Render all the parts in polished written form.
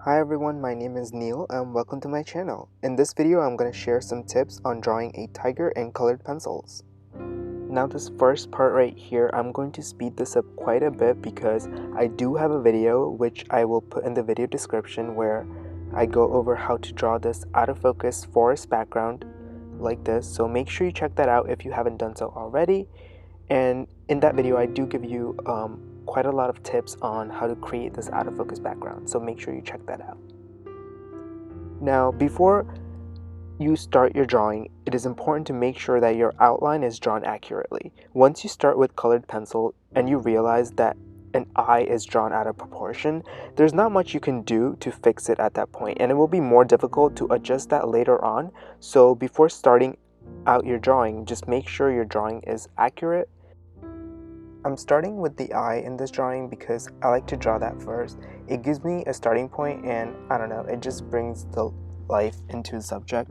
Hi everyone, my name is Neil and welcome to my channel. In this video, I'm going to share some tips on drawing a tiger in colored pencils. Now this first part right here, I'm going to speed this up quite a bit because I do have a video which I will put in the video description where I go over how to draw this out of focus forest background like this. So make sure you check that out if you haven't done so already. And in that video, I do give you quite a lot of tips on how to create this out of focus background, so make sure you check that out. Now, before you start your drawing, it is important to make sure that your outline is drawn accurately. Once you start with colored pencil and you realize that an eye is drawn out of proportion, there's not much you can do to fix it at that point, and it will be more difficult to adjust that later on. So before starting out your drawing, just make sure your drawing is accurate. I'm starting with the eye in this drawing because I like to draw that first. It gives me a starting point and I don't know, it just brings the life into the subject.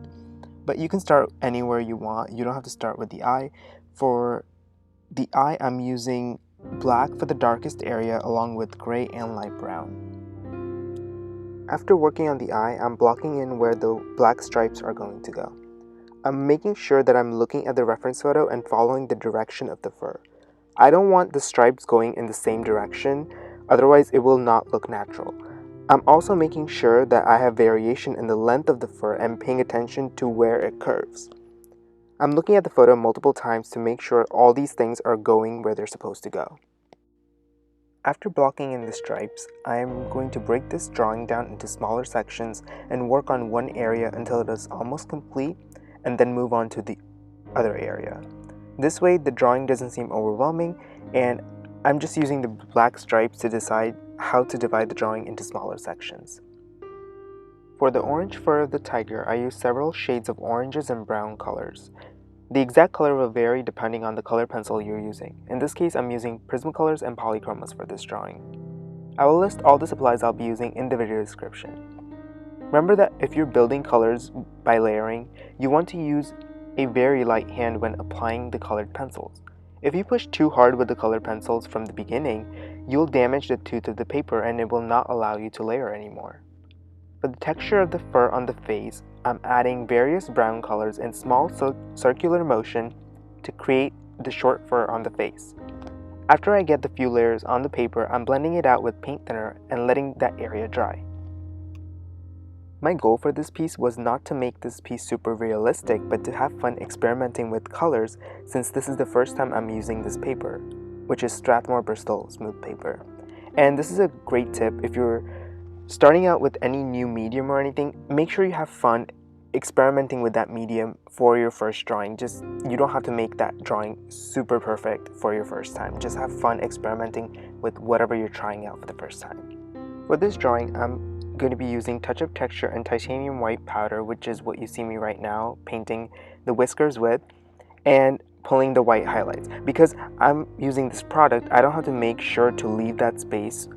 But you can start anywhere you want. You don't have to start with the eye. For the eye, I'm using black for the darkest area along with gray and light brown. After working on the eye, I'm blocking in where the black stripes are going to go. I'm making sure that I'm looking at the reference photo and following the direction of the fur. I don't want the stripes going in the same direction, otherwise it will not look natural. I'm also making sure that I have variation in the length of the fur and paying attention to where it curves. I'm looking at the photo multiple times to make sure all these things are going where they're supposed to go. After blocking in the stripes, I'm going to break this drawing down into smaller sections and work on one area until it is almost complete, and then move on to the other area. This way the drawing doesn't seem overwhelming, and I'm just using the black stripes to decide how to divide the drawing into smaller sections. For the orange fur of the tiger, I use several shades of oranges and brown colors. The exact color will vary depending on the color pencil you're using. In this case, I'm using Prismacolors and Polychromos for this drawing. I will list all the supplies I'll be using in the video description. Remember that if you're building colors by layering, you want to use a very light hand when applying the colored pencils. If you push too hard with the colored pencils from the beginning, you'll damage the tooth of the paper and it will not allow you to layer anymore. For the texture of the fur on the face, I'm adding various brown colors in small circular motion to create the short fur on the face. After I get the few layers on the paper, I'm blending it out with paint thinner and letting that area dry. My goal for this piece was not to make this piece super realistic, but to have fun experimenting with colors, since this is the first time I'm using this paper, which is Strathmore Bristol smooth paper. And this is a great tip if you're starting out with any new medium or anything. Make sure you have fun experimenting with that medium for your first drawing. You don't have to make that drawing super perfect for your first time. Just have fun experimenting with whatever you're trying out for the first time. For this drawing, I'm going to be using Touch of Texture and titanium white powder, which is what you see me right now painting the whiskers with, and pulling the white highlights. Because I'm using this product, I don't have to make sure to leave that space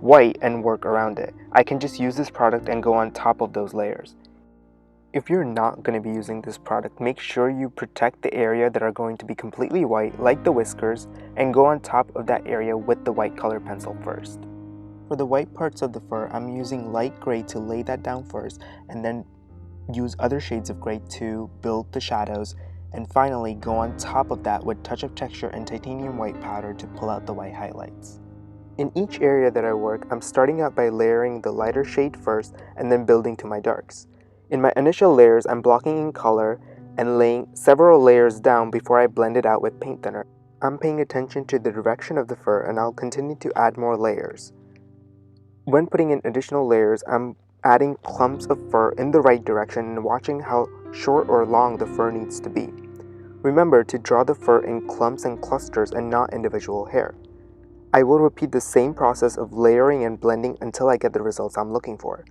white and work around it. I can just use this product and go on top of those layers. If you're not going to be using this product, make sure you protect the area that are going to be completely white, like the whiskers, and go on top of that area with the white color pencil first. For the white parts of the fur, I'm using light gray to lay that down first, and then use other shades of gray to build the shadows, and finally go on top of that with Touch of Texture and titanium white powder to pull out the white highlights. In each area that I work, I'm starting out by layering the lighter shade first and then building to my darks. In my initial layers, I'm blocking in color and laying several layers down before I blend it out with paint thinner. I'm paying attention to the direction of the fur, and I'll continue to add more layers. When putting in additional layers, I'm adding clumps of fur in the right direction and watching how short or long the fur needs to be. Remember to draw the fur in clumps and clusters and not individual hair. I will repeat the same process of layering and blending until I get the results I'm looking for.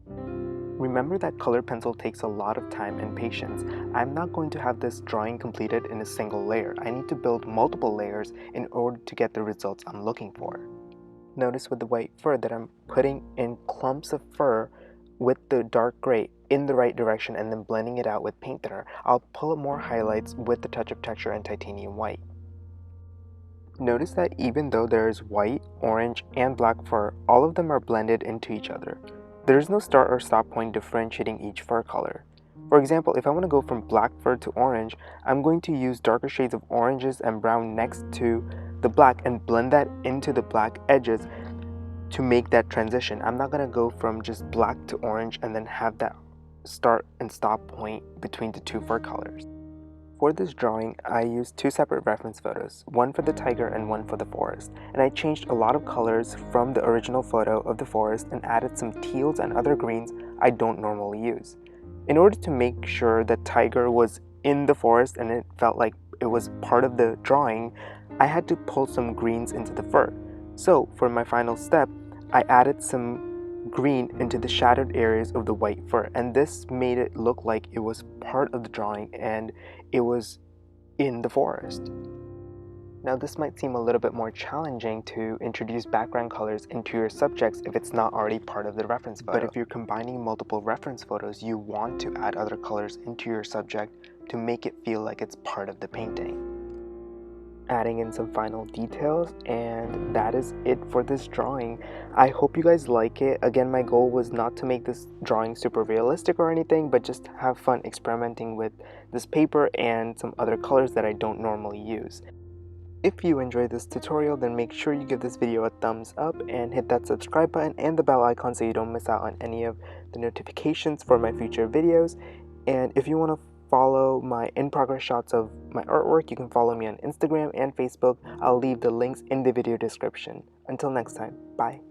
Remember that colored pencil takes a lot of time and patience. I'm not going to have this drawing completed in a single layer. I need to build multiple layers in order to get the results I'm looking for. Notice with the white fur that I'm putting in clumps of fur with the dark gray in the right direction and then blending it out with paint thinner. I'll pull up more highlights with the Touch of Texture and titanium white. Notice that even though there is white, orange, and black fur, all of them are blended into each other. There is no start or stop point differentiating each fur color. For example, if I want to go from black fur to orange, I'm going to use darker shades of oranges and brown next to the black and blend that into the black edges to make that transition. I'm not going to go from just black to orange and then have that start and stop point between the two fur colors. For this drawing, I used two separate reference photos, one for the tiger and one for the forest, and I changed a lot of colors from the original photo of the forest and added some teals and other greens I don't normally use. In order to make sure the tiger was in the forest and it felt like it was part of the drawing, I had to pull some greens into the fur. So for my final step, I added some green into the shadowed areas of the white fur, and this made it look like it was part of the drawing and it was in the forest. Now this might seem a little bit more challenging to introduce background colors into your subjects if it's not already part of the reference photo. But if you're combining multiple reference photos, you want to add other colors into your subject to make it feel like it's part of the painting. Adding in some final details, and that is it for this drawing. I hope you guys like it. Again, my goal was not to make this drawing super realistic or anything, but just have fun experimenting with this paper and some other colors that I don't normally use. If you enjoyed this tutorial, then make sure you give this video a thumbs up and hit that subscribe button and the bell icon so you don't miss out on any of the notifications for my future videos. And if you want to follow my in-progress shots of my artwork, you can follow me on Instagram and Facebook. I'll leave the links in the video description. Until next time, bye.